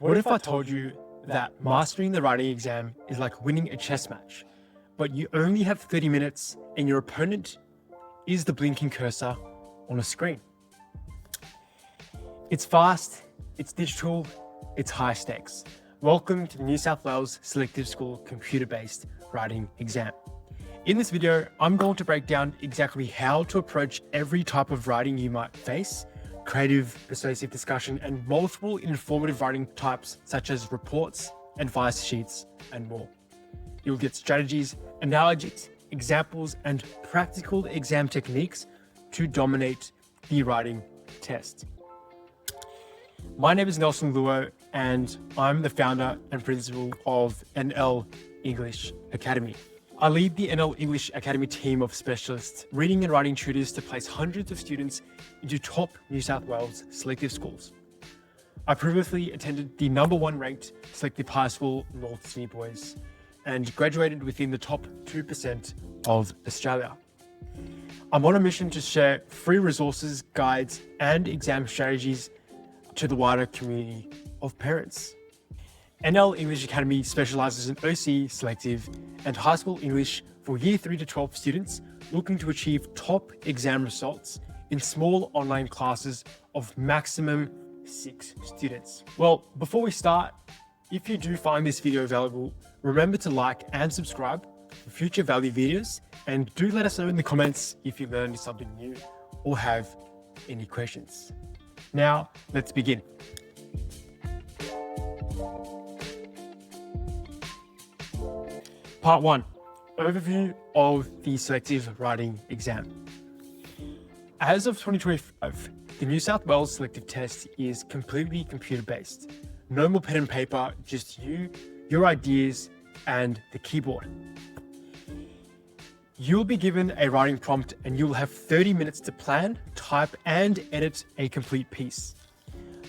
What if I told you that mastering the writing exam is like winning a chess match, but you only have 30 minutes and your opponent is the blinking cursor on a screen? It's fast, it's digital, it's high stakes. Welcome to the New South Wales Selective School computer-based writing exam. In this video, I'm going to break down exactly how to approach every type of writing you might face: creative, persuasive discussion, and multiple informative writing types such as reports, advice sheets, and more. You'll get strategies, analogies, examples, and practical exam techniques to dominate the writing test. My name is Nelson Luo, and I'm the founder and principal of NL English Academy. I lead the NL English Academy team of specialists, reading and writing tutors to place hundreds of students into top New South Wales selective schools. I previously attended the #1 ranked selective high school, North Sydney Boys, and graduated within the top 2% of Australia. I'm on a mission to share free resources, guides, and exam strategies to the wider community of parents. NL English Academy specializes in OC, selective, and high school English for Year 3 to 12 students looking to achieve top exam results in small online classes of maximum 6 students. Well, before we start, if you do find this video valuable, remember to like and subscribe for future value videos, and do let us know in the comments if you learned something new or have any questions. Now, let's begin. Part 1, overview of the selective writing exam. As of 2025, the New South Wales Selective Test is completely computer-based. No more pen and paper, just you, your ideas, and the keyboard. You'll be given a writing prompt and you'll have 30 minutes to plan, type, and edit a complete piece.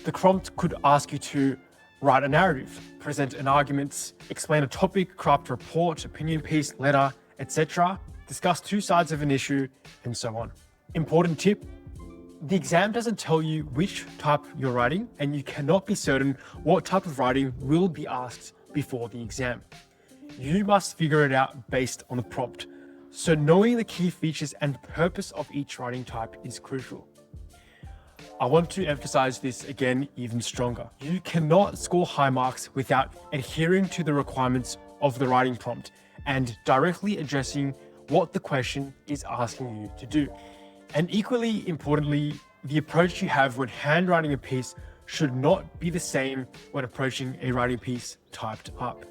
The prompt could ask you to write a narrative, present an argument, explain a topic, craft a report, opinion piece, letter, etc., discuss 2 sides of an issue, and so on. Important tip: the exam doesn't tell you which type you're writing, and you cannot be certain what type of writing will be asked before the exam. You must figure it out based on the prompt, so knowing the key features and purpose of each writing type is crucial. I want to emphasize this again even stronger. You cannot score high marks without adhering to the requirements of the writing prompt and directly addressing what the question is asking you to do. And equally importantly, the approach you have when handwriting a piece should not be the same when approaching a writing piece typed up.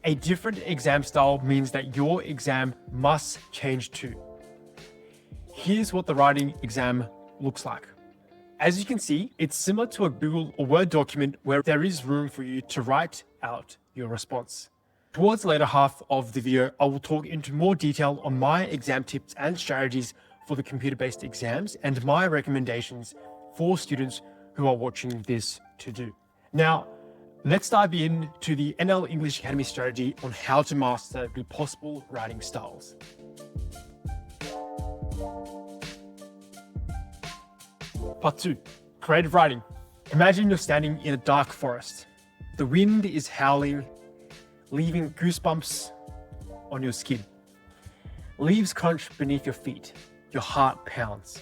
A different exam style means that your exam must change too. Here's what the writing exam looks like. As you can see, it's similar to a Google or Word document where there is room for you to write out your response. Towards the later half of the video, I will talk into more detail on my exam tips and strategies for the computer-based exams and my recommendations for students who are watching this to do. Now, let's dive into the NL English Academy strategy on how to master the possible writing styles. Part 2, creative writing. Imagine you're standing in a dark forest. The wind is howling, leaving goosebumps on your skin. Leaves crunch beneath your feet. Your heart pounds.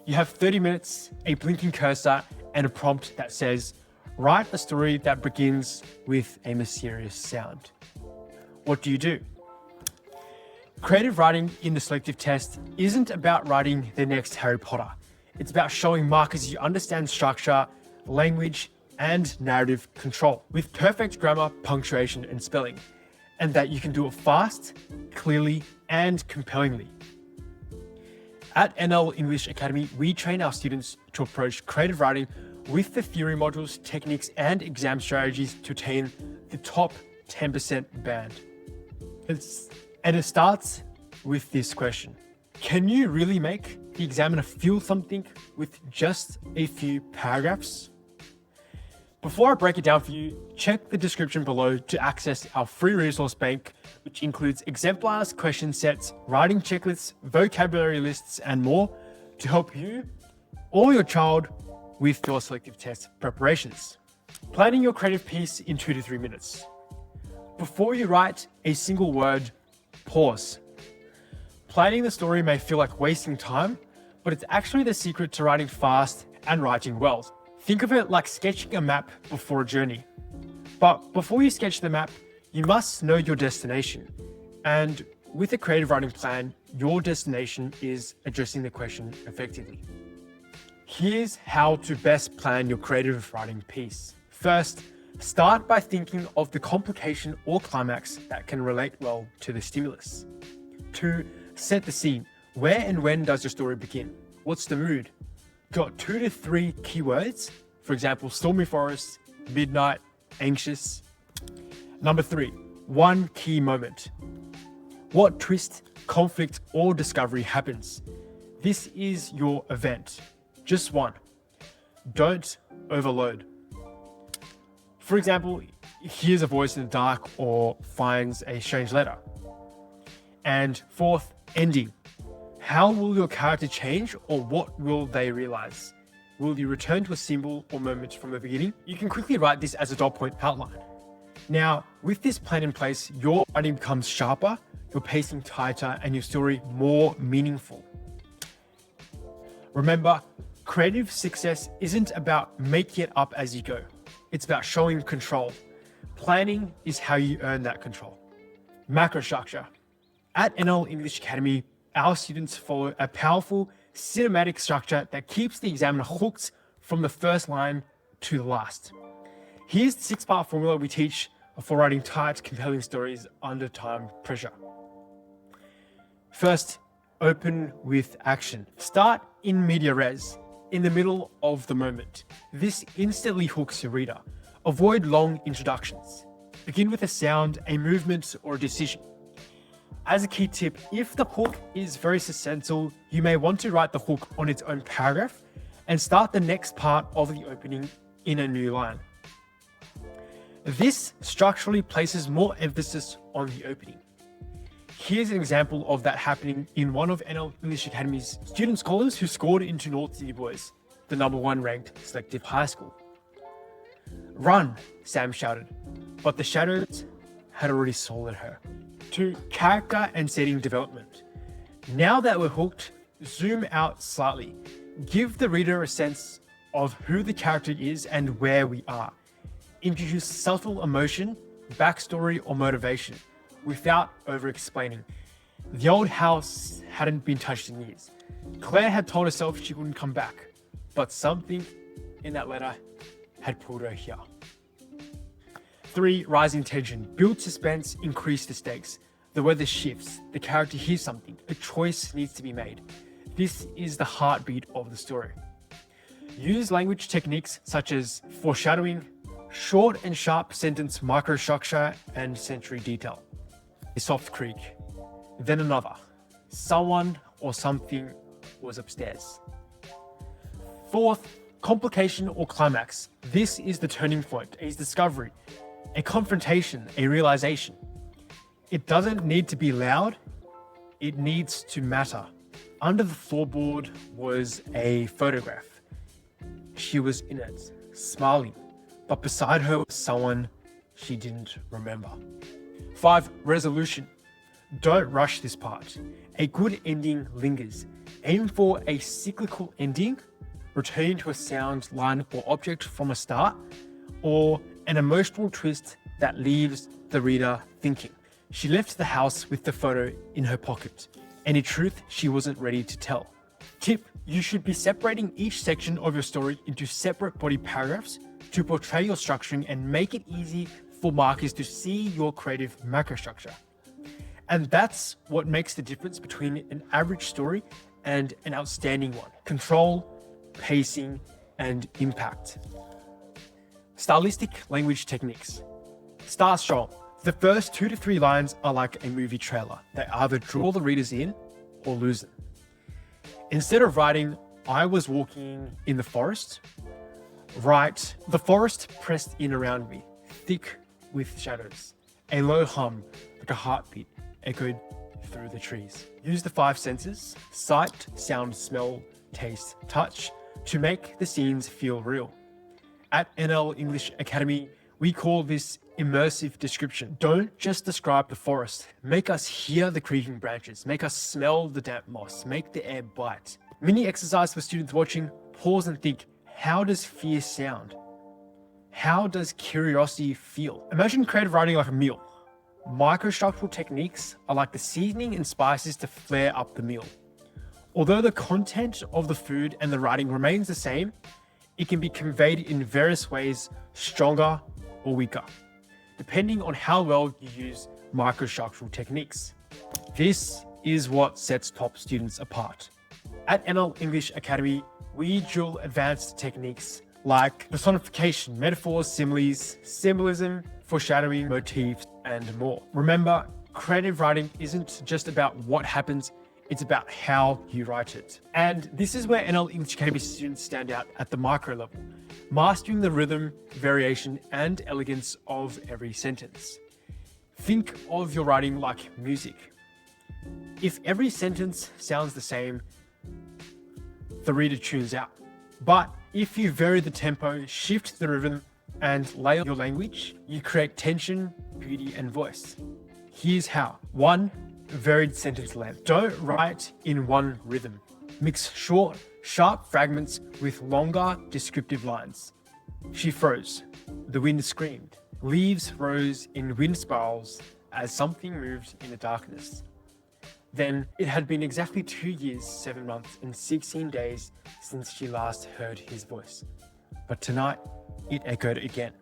You have 30 minutes, a blinking cursor, and a prompt that says, write a story that begins with a mysterious sound. What do? Creative writing in the selective test isn't about writing the next Harry Potter. It's about showing markers you understand structure, language, and narrative control with perfect grammar, punctuation, and spelling, and that you can do it fast, clearly, and compellingly. At NL English Academy, we train our students to approach creative writing with the theory modules, techniques, and exam strategies to attain the top 10% band. And it starts with this question: can you really make the examiner feel something with just a few paragraphs? Before I break it down for you, check the description below to access our free resource bank, which includes exemplars, question sets, writing checklists, vocabulary lists, and more to help you or your child with your selective test preparations. Planning your creative piece in 2 to 3 minutes. Before you write a single word, pause. Planning the story may feel like wasting time, but it's actually the secret to writing fast and writing well. Think of it like sketching a map before a journey. But before you sketch the map, you must know your destination. And with a creative writing plan, your destination is addressing the question effectively. Here's how to best plan your creative writing piece. First, start by thinking of the complication or climax that can relate well to the stimulus. 2. Set the scene. Where and when does your story begin? What's the mood? Got 2 to 3 keywords. For example, stormy forest, midnight, anxious. Number 3, one key moment. What twist, conflict, or discovery happens? This is your event. Just one. Don't overload. For example, hears a voice in the dark or finds a strange letter. And 4th, ending. How will your character change, or what will they realize? Will you return to a symbol or moment from the beginning? You can quickly write this as a dot point outline. Now, with this plan in place, your writing becomes sharper, your pacing tighter, and your story more meaningful. Remember, creative success isn't about making it up as you go. It's about showing control. Planning is how you earn that control. Macrostructure. At NL English Academy, our students follow a powerful cinematic structure that keeps the examiner hooked from the first line to the last. Here's the 6-part formula we teach for writing tight, compelling stories under time pressure. First, open with action. Start in media res, in the middle of the moment. This instantly hooks your reader. Avoid long introductions. Begin with a sound, a movement, or a decision. As a key tip, if the hook is very succinctal, you may want to write the hook on its own paragraph and start the next part of the opening in a new line. This structurally places more emphasis on the opening. Here's an example of that happening in one of NL English Academy's student scholars who scored into North City Boys, the #1 ranked Selective high school. Run, Sam shouted, but the shadows had already swallowed her. 2. Character and setting development. Now that we're hooked, zoom out slightly. Give the reader a sense of who the character is and where we are. Introduce subtle emotion, backstory, or motivation without over-explaining. The old house hadn't been touched in years. Claire had told herself she wouldn't come back, but something in that letter had pulled her here. 3. Rising tension. Build suspense, increase the stakes. The weather shifts, the character hears something, a choice needs to be made. This is the heartbeat of the story. Use language techniques such as foreshadowing, short and sharp sentence microstructure, and sensory detail. A soft creak, then another. Someone or something was upstairs. 4th, complication or climax. This is the turning point, a discovery, a confrontation, a realization. It doesn't need to be loud, it needs to matter. Under the floorboard was a photograph. She was in it, smiling, but beside her was someone she didn't remember. 5. Resolution. Don't rush this part. A good ending lingers. Aim for a cyclical ending, returning to a sound, line, or object from a start, or an emotional twist that leaves the reader thinking. She left the house with the photo in her pocket, any truth she wasn't ready to tell. Tip: you should be separating each section of your story into separate body paragraphs to portray your structuring and make it easy for markers to see your creative macrostructure. And that's what makes the difference between an average story and an outstanding one. Control, pacing, and impact. Stylistic language techniques. Start strong. The first 2 to 3 lines are like a movie trailer. They either draw the readers in or lose them. Instead of writing, "I was walking in the forest," write, "The forest pressed in around me, thick with shadows. A low hum, like a heartbeat, echoed through the trees." Use the 5 senses, sight, sound, smell, taste, touch, to make the scenes feel real. At NL English Academy, we call this immersive description. Don't just describe the forest. Make us hear the creaking branches. Make us smell the damp moss. Make the air bite. Mini exercise for students watching. Pause and think, how does fear sound? How does curiosity feel? Imagine creative writing like a meal. Microstructural techniques are like the seasoning and spices to flare up the meal. Although the content of the food and the writing remains the same, it can be conveyed in various ways, stronger or weaker, depending on how well you use microstructural techniques. This is what sets top students apart. At NL English Academy, we drill advanced techniques like personification, metaphors, similes, symbolism, foreshadowing, motifs, and more. Remember, creative writing isn't just about what happens, it's about how you write it. And this is where NL English Academy students stand out at the micro level, mastering the rhythm, variation, and elegance of every sentence. Think of your writing like music. If every sentence sounds the same, the reader tunes out. But if you vary the tempo, shift the rhythm, and layer your language, you create tension, beauty, and voice. Here's how. 1. Varied sentence length. Don't write in one rhythm. Mix short, sharp fragments with longer, descriptive lines. She froze. The wind screamed. Leaves rose in wind spirals as something moved in the darkness. Then it had been exactly 2 years, 7 months, and 16 days since she last heard his voice. But tonight, it echoed again.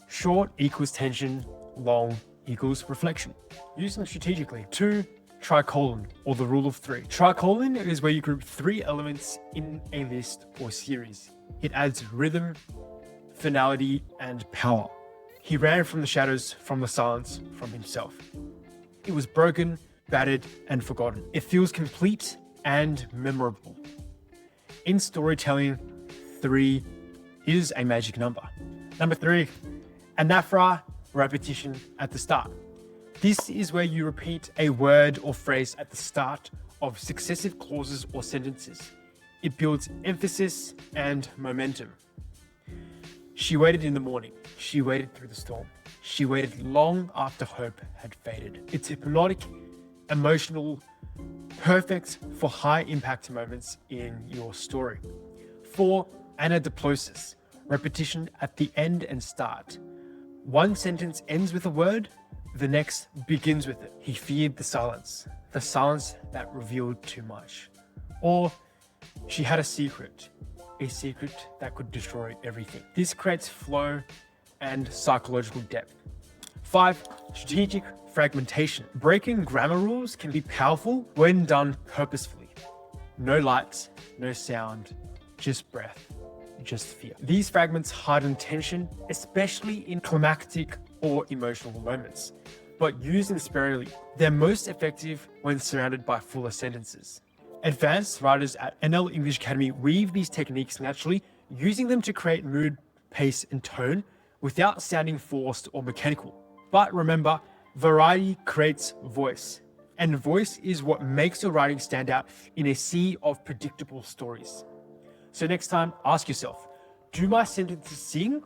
Short equals tension, long equals reflection. Use them strategically. 2. Tricolon, or the rule of 3. Tricolon is where you group 3 elements in a list or series. It adds rhythm, finality, and power. He ran from the shadows, from the silence, from himself. It was broken, battered, and forgotten. It feels complete and memorable. In storytelling, 3 is a magic number. Number 3, anaphora, repetition at the start. This is where you repeat a word or phrase at the start of successive clauses or sentences. It builds emphasis and momentum. She waited in the morning. She waited through the storm. She waited long after hope had faded. It's hypnotic, emotional, perfect for high impact moments in your story. 4. Anadiplosis, repetition at the end and start. One sentence ends with a word, the next begins with it. He feared the silence that revealed too much. Or she had a secret that could destroy everything. This creates flow and psychological depth. 5. Strategic fragmentation. Breaking grammar rules can be powerful when done purposefully. No lights, no sound, just breath, just fear. These fragments harden tension, especially in climactic or emotional moments, but use them sparingly. They're most effective when surrounded by fuller sentences. Advanced writers at NL English Academy weave these techniques naturally, using them to create mood, pace, and tone without sounding forced or mechanical. But remember, variety creates voice, and voice is what makes your writing stand out in a sea of predictable stories. So next time, ask yourself, do my sentences sing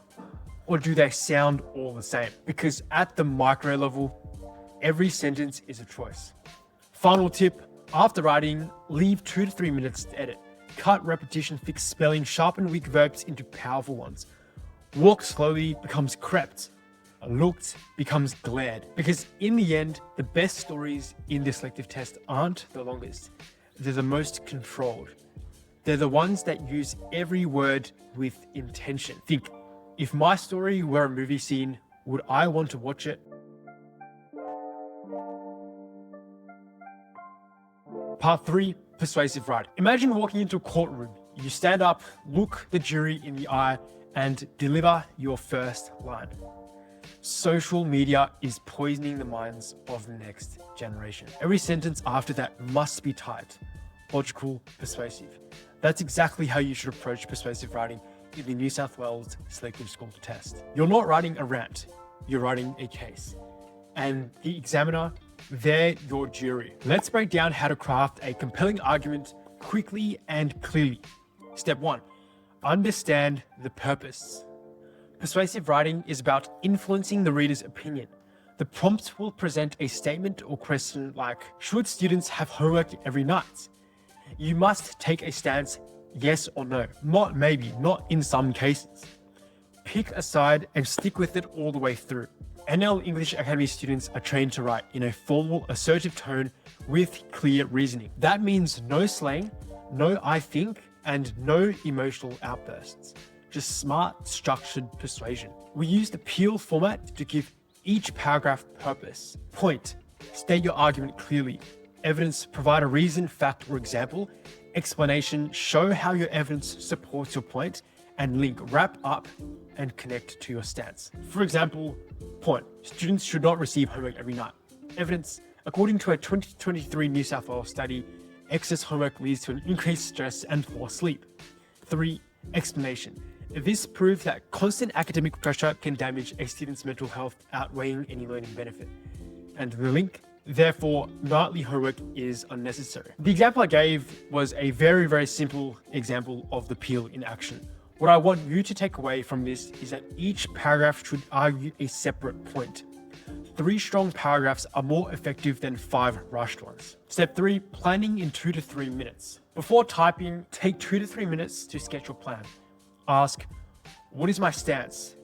or do they sound all the same? Because at the micro level, every sentence is a choice. Final tip, after writing, leave 2 to 3 minutes to edit. Cut repetition, fix spelling, sharpen weak verbs into powerful ones. Walk slowly becomes crept. Looked becomes glared. Because in the end, the best stories in the selective test aren't the longest. They're the most controlled. They're the ones that use every word with intention. Think, if my story were a movie scene, would I want to watch it? Part 3, persuasive writing. Imagine walking into a courtroom. You stand up, look the jury in the eye, and deliver your first line. Social media is poisoning the minds of the next generation. Every sentence after that must be tight, logical, persuasive. That's exactly how you should approach persuasive writing in the New South Wales Selective School Test. You're not writing a rant, you're writing a case. And the examiner, they're your jury. Let's break down how to craft a compelling argument quickly and clearly. Step 1, understand the purpose. Persuasive writing is about influencing the reader's opinion. The prompt will present a statement or question like, should students have homework every night? You must take a stance, yes or no, not maybe, not in some cases. Pick a side and stick with it all the way through. NL English Academy students are trained to write in a formal, assertive tone with clear reasoning. That means no slang, no I think, and no emotional outbursts. Just smart, structured persuasion. We use the PEEL format to give each paragraph purpose. Point, state your argument clearly. Evidence, provide a reason, fact, or example. Explanation, show how your evidence supports your point. And link, wrap up and connect to your stance. For example, point, students should not receive homework every night. Evidence, according to a 2023 New South Wales study, excess homework leads to an increased stress and poor sleep. 3. Explanation. This proves that constant academic pressure can damage a student's mental health, outweighing any learning benefit. And the link, therefore, nightly homework is unnecessary. The example I gave was a very, very simple example of the PEEL in action. What I want you to take away from this is that each paragraph should argue a separate point. 3 strong paragraphs are more effective than 5 rushed ones. Step 3, planning in 2 to 3 minutes. Before typing, take 2 to 3 minutes to sketch your plan. Ask, what is my stance?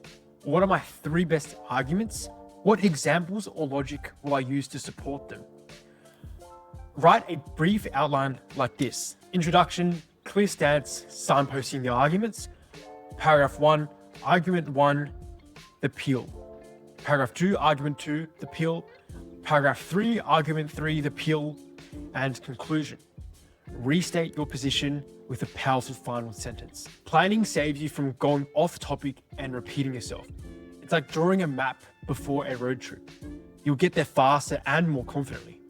What are my 3 best arguments? What examples or logic will I use to support them? Write a brief outline like this. Introduction, clear stance, signposting the arguments. Paragraph 1, argument 1, the PEEL. Paragraph 2, argument 2, the PEEL. Paragraph 3, argument 3, the PEEL. And conclusion. Restate your position with a powerful final sentence. Planning saves you from going off topic and repeating yourself. It's like drawing a map before a road trip. You'll get there faster and more confidently.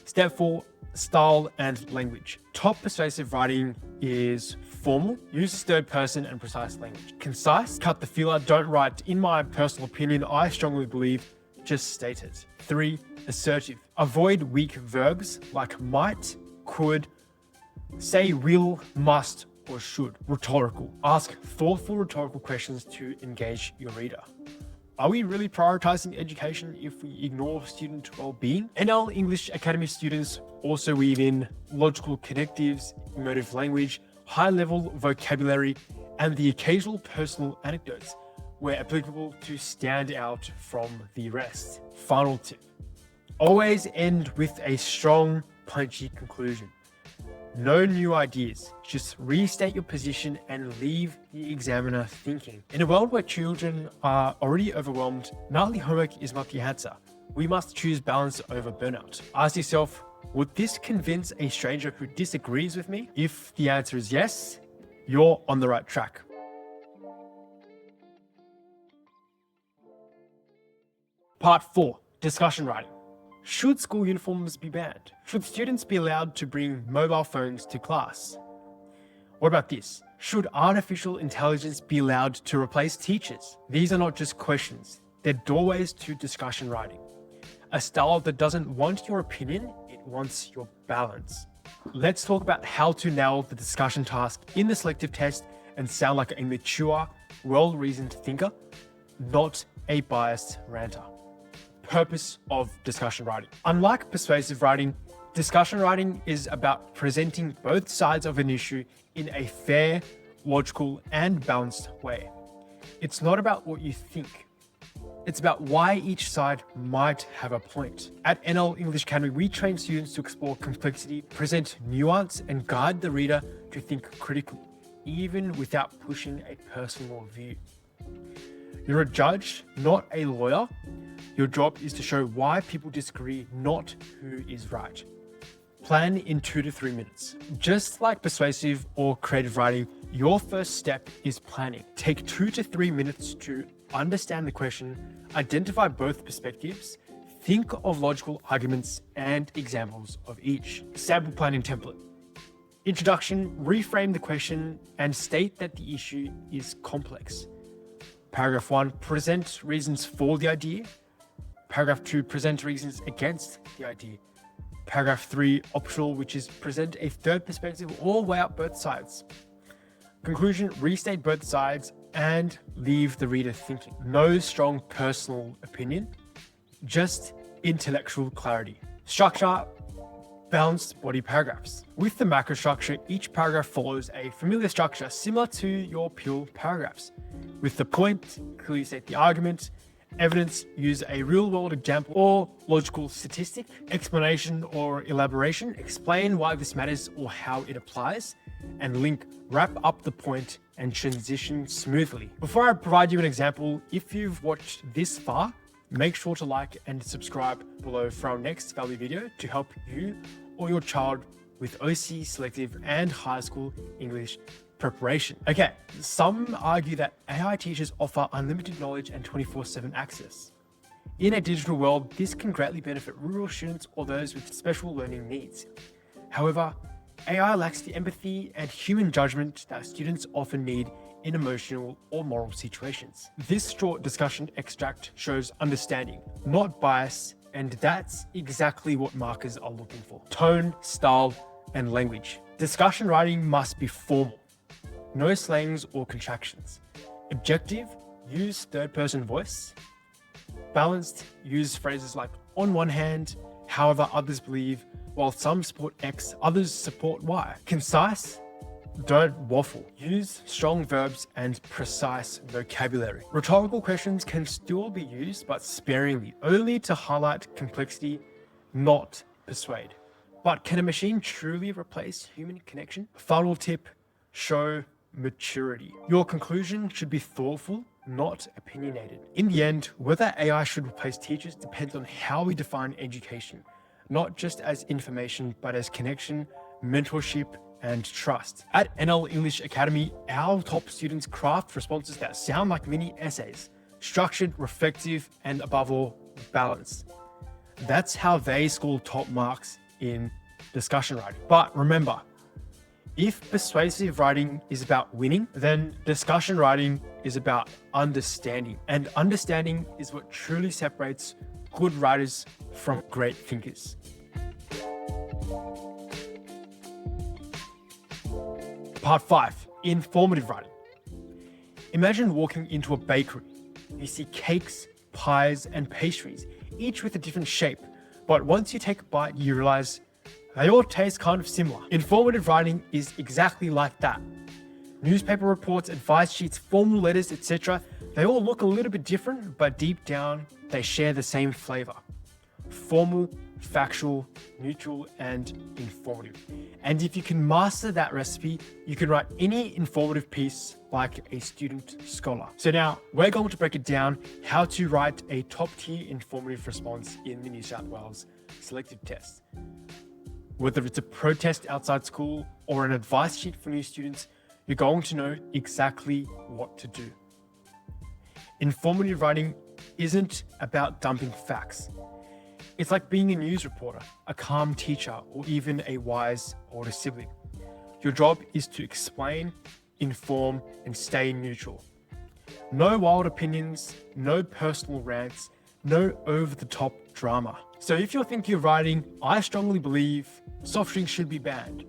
Step 4, style and language. Top persuasive writing is formal, use third person and precise language. Concise, cut the filler, don't write, in my personal opinion, I strongly believe, just state it. 3, assertive. Avoid weak verbs like might, could, say will, must, or should. Rhetorical. Ask thoughtful rhetorical questions to engage your reader. Are we really prioritizing education if we ignore student well-being? NL English Academy students also weave in logical connectives, emotive language, high-level vocabulary, and the occasional personal anecdotes where applicable to stand out from the rest. Final tip. Always end with a strong, punchy conclusion. No new ideas, just restate your position and leave the examiner thinking. In a world where children are already overwhelmed, nightly homework is not the answer. We must choose balance over burnout. Ask yourself, would this convince a stranger who disagrees with me? If the answer is yes, you're on the right track. Part 4, discussion writing. Should school uniforms be banned? Should students be allowed to bring mobile phones to class? What about this? Should artificial intelligence be allowed to replace teachers? These are not just questions, they're doorways to discussion writing. A style that doesn't want your opinion, it wants your balance. Let's talk about how to nail the discussion task in the selective test and sound like a mature, well-reasoned thinker, not a biased ranter. Purpose of discussion writing. Unlike persuasive writing, discussion writing is about presenting both sides of an issue in a fair, logical, and balanced way. It's not about what you think. It's about why each side might have a point. At NL English Academy, we train students to explore complexity, present nuance, and guide the reader to think critically, even without pushing a personal view. You're a judge, not a lawyer. Your job is to show why people disagree, not who is right. Plan in 2 to 3 minutes. Just like persuasive or creative writing, your first step is planning. Take 2 to 3 minutes to understand the question, identify both perspectives, think of logical arguments and examples of each. Sample planning template. Introduction, reframe the question and state that the issue is complex. Paragraph 1, present reasons for the idea. Paragraph 2, present reasons against the idea. Paragraph 3, optional, which is present a third perspective or weigh out both sides. Conclusion, restate both sides, and leave the reader thinking. No strong personal opinion, just intellectual clarity. Structure, balanced body paragraphs. With the macrostructure, each paragraph follows a familiar structure similar to your pure paragraphs. With the point, clearly state the argument. Evidence, use a real-world example or logical statistic. Explanation or elaboration, explain why this matters or how it applies. And link, wrap up the point and transition smoothly. Before I provide you an example, if you've watched this far, make sure to like and subscribe below for our next value video to help you or your child with OC, selective, and high school English preparation. Okay, some argue that AI teachers offer unlimited knowledge and 24/7 access. In a digital world, this can greatly benefit rural students or those with special learning needs. However, AI lacks the empathy and human judgment that students often need in emotional or moral situations. This short discussion extract shows understanding, not bias, and that's exactly what markers are looking for. Tone, style, and language. Discussion writing must be formal. No slangs or contractions. Objective, use third-person voice. Balanced, use phrases like on one hand, however others believe, while some support X, others support Y. Concise, don't waffle. Use strong verbs and precise vocabulary. Rhetorical questions can still be used, but sparingly, only to highlight complexity, not persuade. But can a machine truly replace human connection? Final tip, show maturity. Your conclusion should be thoughtful, not opinionated. In the end, whether AI should replace teachers depends on how we define education, not just as information, but as connection, mentorship, and trust. At NL English Academy, our top students craft responses that sound like mini essays, structured, reflective, and above all, balanced. That's how they score top marks in discussion writing. But remember, if persuasive writing is about winning, then discussion writing is about understanding. And understanding is what truly separates good writers from great thinkers. Part 5, informative writing. Imagine walking into a bakery. You see cakes, pies, and pastries, each with a different shape. But once you take a bite, you realize they all taste kind of similar. Informative writing is exactly like that. Newspaper reports, advice sheets, formal letters, etc. They all look a little bit different, but deep down, they share the same flavor. Formal, factual, neutral, and informative. And if you can master that recipe, you can write any informative piece like a student scholar. So now we're going to break it down how to write a top-tier informative response in the New South Wales Selective Test. Whether it's a protest outside school or an advice sheet for new students, you're going to know exactly what to do. Informative writing isn't about dumping facts. It's like being a news reporter, a calm teacher, or even a wise older sibling. Your job is to explain, inform, and stay neutral. No wild opinions, no personal rants, no over-the-top drama. So if you're thinking of writing, I strongly believe soft drinks should be banned,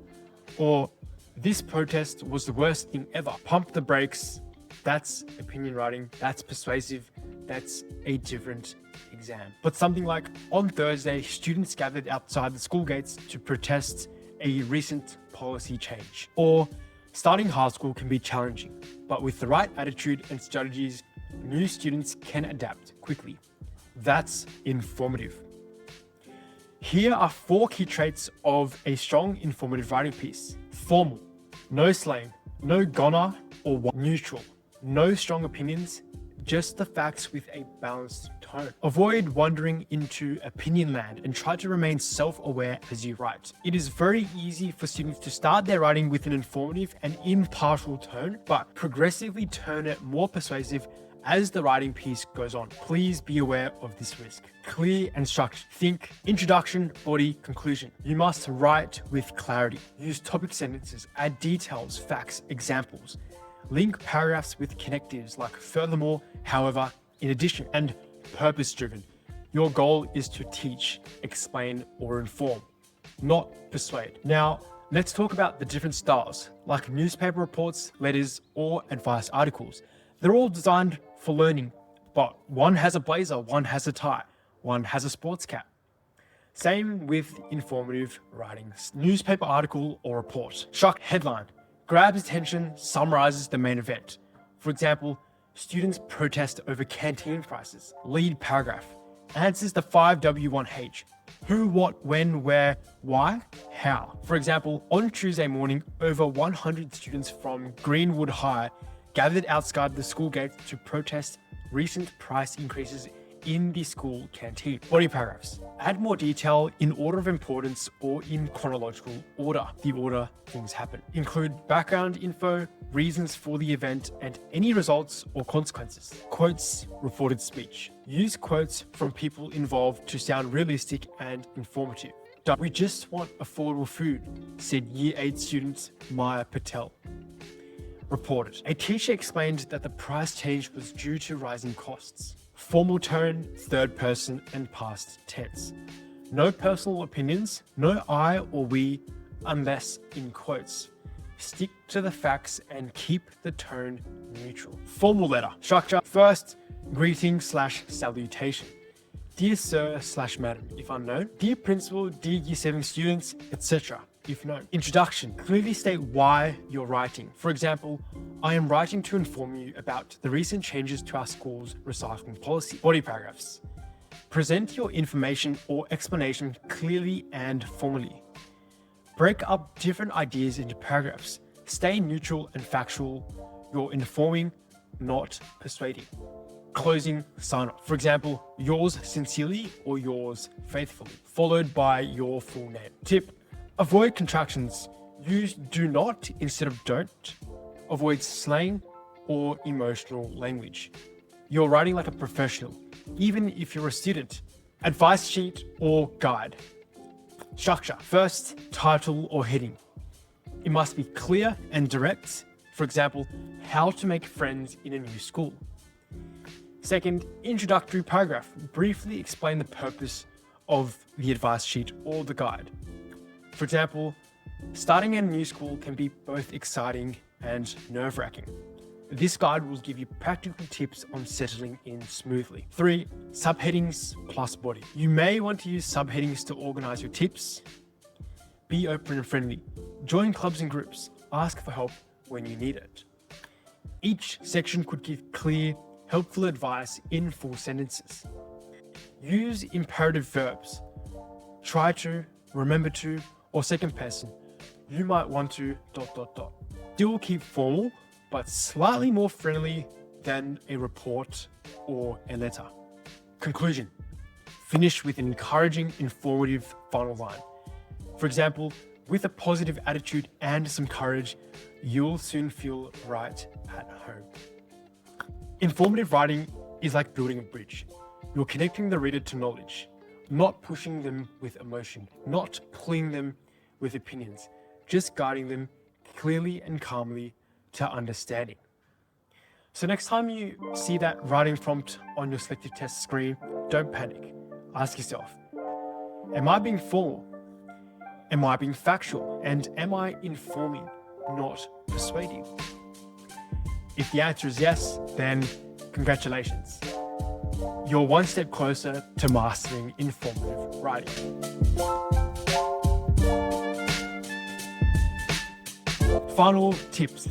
or this protest was the worst thing ever, pump the brakes, that's opinion writing, that's persuasive, that's a different exam. But something like, on Thursday, students gathered outside the school gates to protest a recent policy change. Or starting high school can be challenging, but with the right attitude and strategies, new students can adapt quickly. That's informative. Here are 4 key traits of a strong informative writing piece. Formal, no slang, no goner or neutral, no strong opinions, just the facts with a balanced tone. Avoid wandering into opinion land and try to remain self-aware as you write. It is very easy for students to start their writing with an informative and impartial tone, but progressively turn it more persuasive as the writing piece goes on. Please be aware of this risk. Clear and structured. Think introduction, body, conclusion. You must write with clarity. Use topic sentences, add details, facts, examples. Link paragraphs with connectives like furthermore, however, in addition, and purpose-driven. Your goal is to teach, explain, or inform, not persuade. Now, let's talk about the different styles, like newspaper reports, letters, or advice articles. They're all designed for learning, but one has a blazer, one has a tie, one has a sports cap. Same with informative writing. Newspaper article or report. Shock headline. Grabs attention, summarizes the main event. For example, students protest over canteen prices. Lead paragraph. Answers the 5W1H. Who, what, when, where, why, how. For example, on Tuesday morning, over 100 students from Greenwood High gathered outside the school gate to protest recent price increases in the school canteen. Body paragraphs. Add more detail in order of importance or in chronological order, the order things happen. Include background info, reasons for the event, and any results or consequences. Quotes, reported speech. Use quotes from people involved to sound realistic and informative. We just want affordable food, said Year 8 student Maya Patel. Reported. A teacher explained that the price change was due to rising costs. Formal tone, third person, and past tense. No personal opinions, no I or we, unless in quotes. Stick to the facts and keep the tone neutral. Formal letter. Structure. First, greeting / salutation. Dear sir / madam, if unknown. Dear principal, dear year 7 students, etc. if known. Introduction. Clearly state why you're writing. For example, I am writing to inform you about the recent changes to our school's recycling policy. Body paragraphs. Present your information or explanation clearly and formally. Break up different ideas into paragraphs. Stay neutral and factual. You're informing, not persuading. Closing sign off. For example, yours sincerely or yours faithfully, followed by your full name. Tip. Avoid contractions. Use do not instead of don't. Avoid slang or emotional language. You're writing like a professional, even if you're a student. Advice sheet or guide. Structure. First, title or heading. It must be clear and direct. For example, how to make friends in a new school. Second, introductory paragraph. Briefly explain the purpose of the advice sheet or the guide. For example, starting in a new school can be both exciting and nerve-wracking. This guide will give you practical tips on settling in smoothly. 3. Subheadings plus body. You may want to use subheadings to organize your tips. Be open and friendly. Join clubs and groups. Ask for help when you need it. Each section could give clear, helpful advice in full sentences. Use imperative verbs. Try to, remember to, or second person. You might want to ... Still keep formal, but slightly more friendly than a report or a letter. Conclusion. Finish with an encouraging, informative final line. For example, with a positive attitude and some courage, you'll soon feel right at home. Informative writing is like building a bridge. You're connecting the reader to knowledge, not pushing them with emotion, not pulling them with opinions, just guiding them clearly and calmly to understanding. So next time you see that writing prompt on your selective test screen, don't panic. Ask yourself, am I being formal? Am I being factual? And am I informing, not persuading? If the answer is yes, then congratulations. You're one step closer to mastering informative writing. Final tips.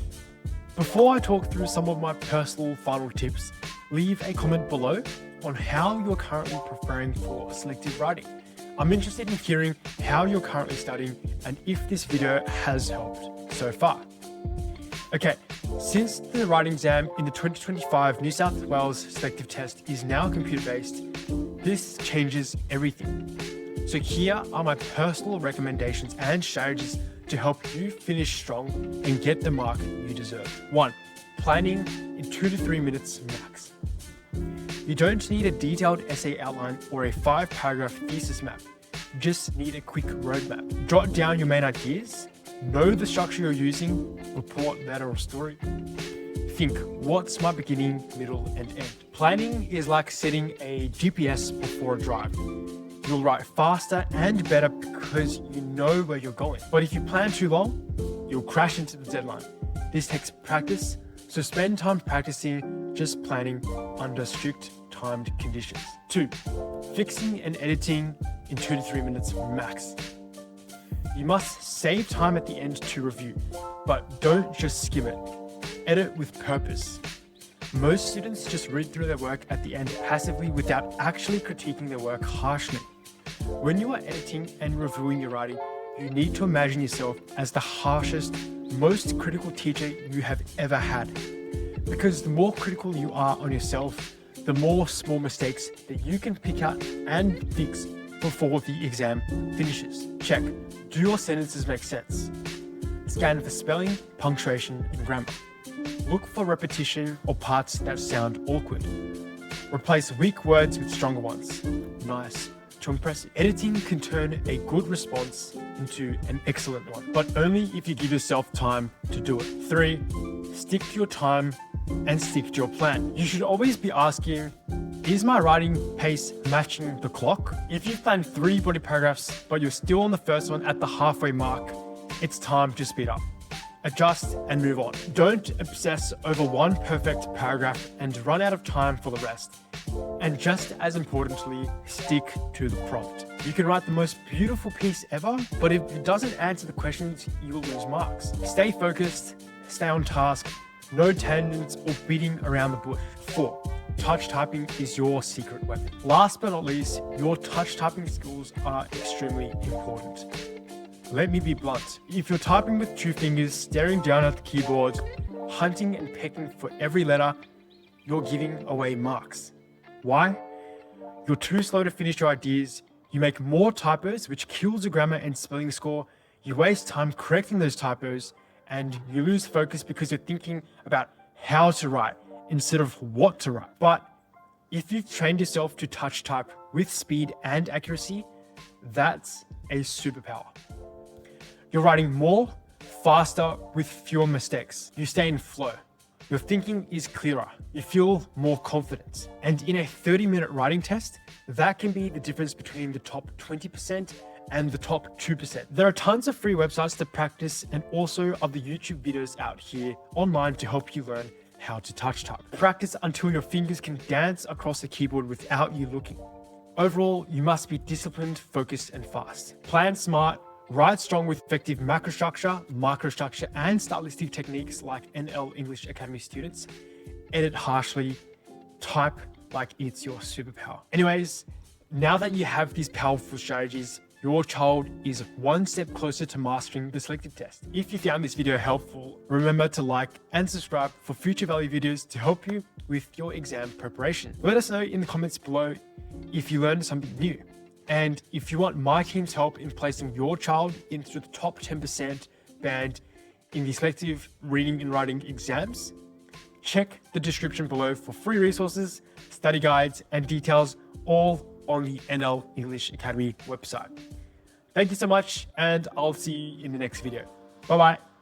Before I talk through some of my personal final tips, leave a comment below on how you're currently preparing for selective writing. I'm interested in hearing how you're currently studying and if this video has helped so far. Okay, since the writing exam in the 2025 New South Wales selective test is now computer-based, this changes everything. So here are my personal recommendations and strategies to help you finish strong and get the mark you deserve. 1. Planning in 2 to 3 minutes max. You don't need a detailed essay outline or a 5-paragraph thesis map. You just need a quick roadmap. Jot down your main ideas. Know the structure you're using, report, letter, or story. Think, what's my beginning, middle, and end? Planning is like setting a GPS before a drive. You'll write faster and better because you know where you're going. But if you plan too long, you'll crash into the deadline. This takes practice, So spend time practicing just planning under strict timed conditions. 2. Fixing and editing in 2 to 3 minutes max. You must save time at the end to review, but don't just skim it. Edit with purpose. Most students just read through their work at the end passively without actually critiquing their work harshly. When you are editing and reviewing your writing, you need to imagine yourself as the harshest, most critical teacher you have ever had. Because the more critical you are on yourself, the more small mistakes that you can pick out and fix before the exam finishes. Check. Do your sentences make sense? Scan for spelling, punctuation, and grammar. Look for repetition or parts that sound awkward. Replace weak words with stronger ones. Nice to impressive. Editing can turn a good response into an excellent one, but only if you give yourself time to do it. 3. Stick to your time and stick to your plan. You should always be asking, is my writing pace matching the clock? If you've planned 3 body paragraphs, but you're still on the first one at the halfway mark, it's time to speed up. Adjust and move on. Don't obsess over one perfect paragraph and run out of time for the rest. And just as importantly, stick to the prompt. You can write the most beautiful piece ever, but if it doesn't answer the questions, you will lose marks. Stay focused, stay on task, no tangents or beating around the bush. 4. Touch typing is your secret weapon. Last but not least, your touch typing skills are extremely important. Let me be blunt. If you're typing with 2 fingers, staring down at the keyboard, hunting and pecking for every letter, you're giving away marks. Why? You're too slow to finish your ideas, you make more typos, which kills your grammar and spelling score, you waste time correcting those typos, and you lose focus because you're thinking about how to write instead of what to write. But if you've trained yourself to touch type with speed and accuracy, that's a superpower. You're writing more, faster, with fewer mistakes. You stay in flow. Your thinking is clearer. You feel more confident. And in a 30-minute writing test, that can be the difference between the top 20% and the top 2%. There are tons of free websites to practice and also other YouTube videos out here online to help you learn how to touch type. Practice until your fingers can dance across the keyboard without you looking. Overall, you must be disciplined, focused, and fast. Plan smart, write strong with effective macrostructure, microstructure, and stylistic techniques like NL English Academy students. Edit harshly, type like it's your superpower. Anyways, now that you have these powerful strategies, your child is one step closer to mastering the selective test. If you found this video helpful, remember to like and subscribe for future value videos to help you with your exam preparation. Let us know in the comments below if you learned something new. And if you want my team's help in placing your child into the top 10% band in the selective reading and writing exams, check the description below for free resources, study guides, and details, all on the NL English Academy website. Thank you so much, and I'll see you in the next video. Bye-bye.